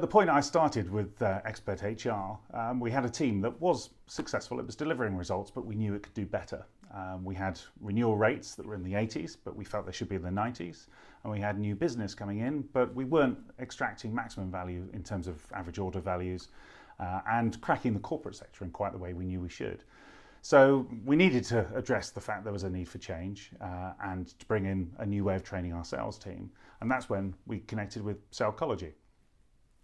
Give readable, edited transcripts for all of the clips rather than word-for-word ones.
the point I started with Expert HR, we had a team that was successful. It was delivering results, but we knew it could do better. We had renewal rates that were in the 80s, but we felt they should be in the 90s. And we had new business coming in, but we weren't extracting maximum value in terms of average order values and cracking the corporate sector in quite the way we knew we should. So we needed to address the fact there was a need for change and to bring in a new way of training our sales team. And that's when we connected with Salecology.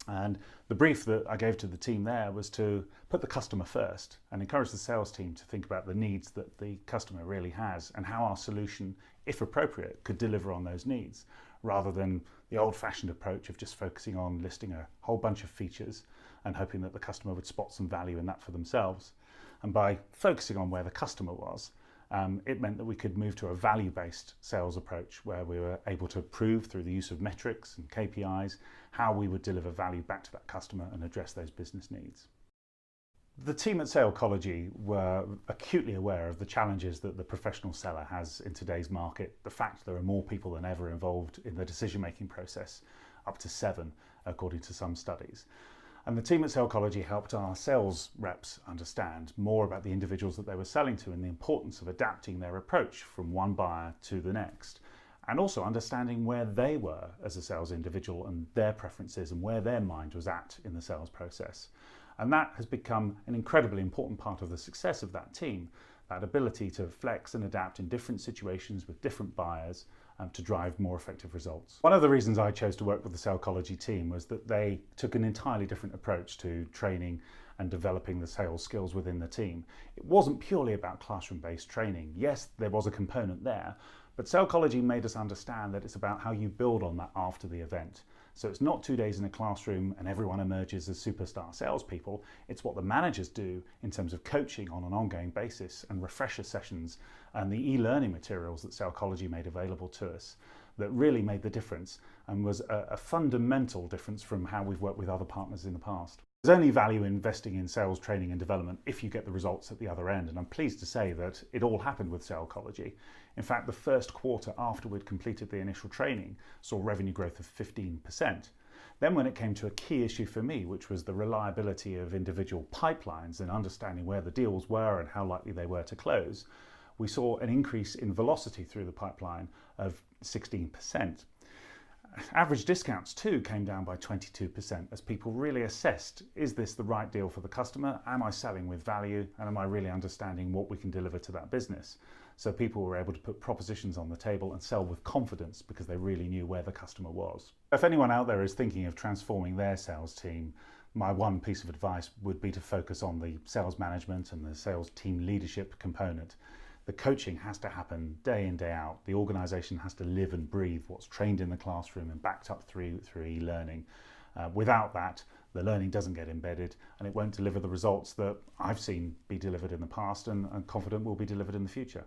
And the brief that I gave to the team there was to put the customer first and encourage the sales team to think about the needs that the customer really has and how our solution, if appropriate, could deliver on those needs, rather than the old-fashioned approach of just focusing on listing a whole bunch of features and hoping that the customer would spot some value in that for themselves. And by focusing on where the customer was, it meant that we could move to a value-based sales approach where we were able to prove through the use of metrics and KPIs how we would deliver value back to that customer and address those business needs. The team at Salecology were acutely aware of the challenges that the professional seller has in today's market. The fact there are more people than ever involved in the decision-making process, up to 7 according to some studies. And the team at Salecology helped our sales reps understand more about the individuals that they were selling to and the importance of adapting their approach from one buyer to the next, and also understanding where they were as a sales individual and their preferences and where their mind was at in the sales process. And that has become an incredibly important part of the success of that team, that ability to flex and adapt in different situations with different buyers to drive more effective results. One of the reasons I chose to work with the Salecology team was that they took an entirely different approach to training and developing the sales skills within the team. It wasn't purely about classroom-based training. Yes, there was a component there, but Salecology made us understand that it's about how you build on that after the event. So it's not 2 days in a classroom and everyone emerges as superstar salespeople. It's what the managers do in terms of coaching on an ongoing basis and refresher sessions and the e-learning materials that Salecology made available to us that really made the difference and was a fundamental difference from how we've worked with other partners in the past. There's only value in investing in sales training and development if you get the results at the other end, and I'm pleased to say that it all happened with Salecology. In fact, the first quarter after we'd completed the initial training saw revenue growth of 15%. Then when it came to a key issue for me, which was the reliability of individual pipelines and understanding where the deals were and how likely they were to close, we saw an increase in velocity through the pipeline of 16%. Average discounts too came down by 22% as people really assessed, is this the right deal for the customer? Am I selling with value? And am I really understanding what we can deliver to that business? So people were able to put propositions on the table and sell with confidence because they really knew where the customer was. If anyone out there is thinking of transforming their sales team, my one piece of advice would be to focus on the sales management and the sales team leadership component. The coaching has to happen day in, day out. The organisation has to live and breathe what's trained in the classroom and backed up through e-learning. Without that, the learning doesn't get embedded and it won't deliver the results that I've seen be delivered in the past and confident will be delivered in the future.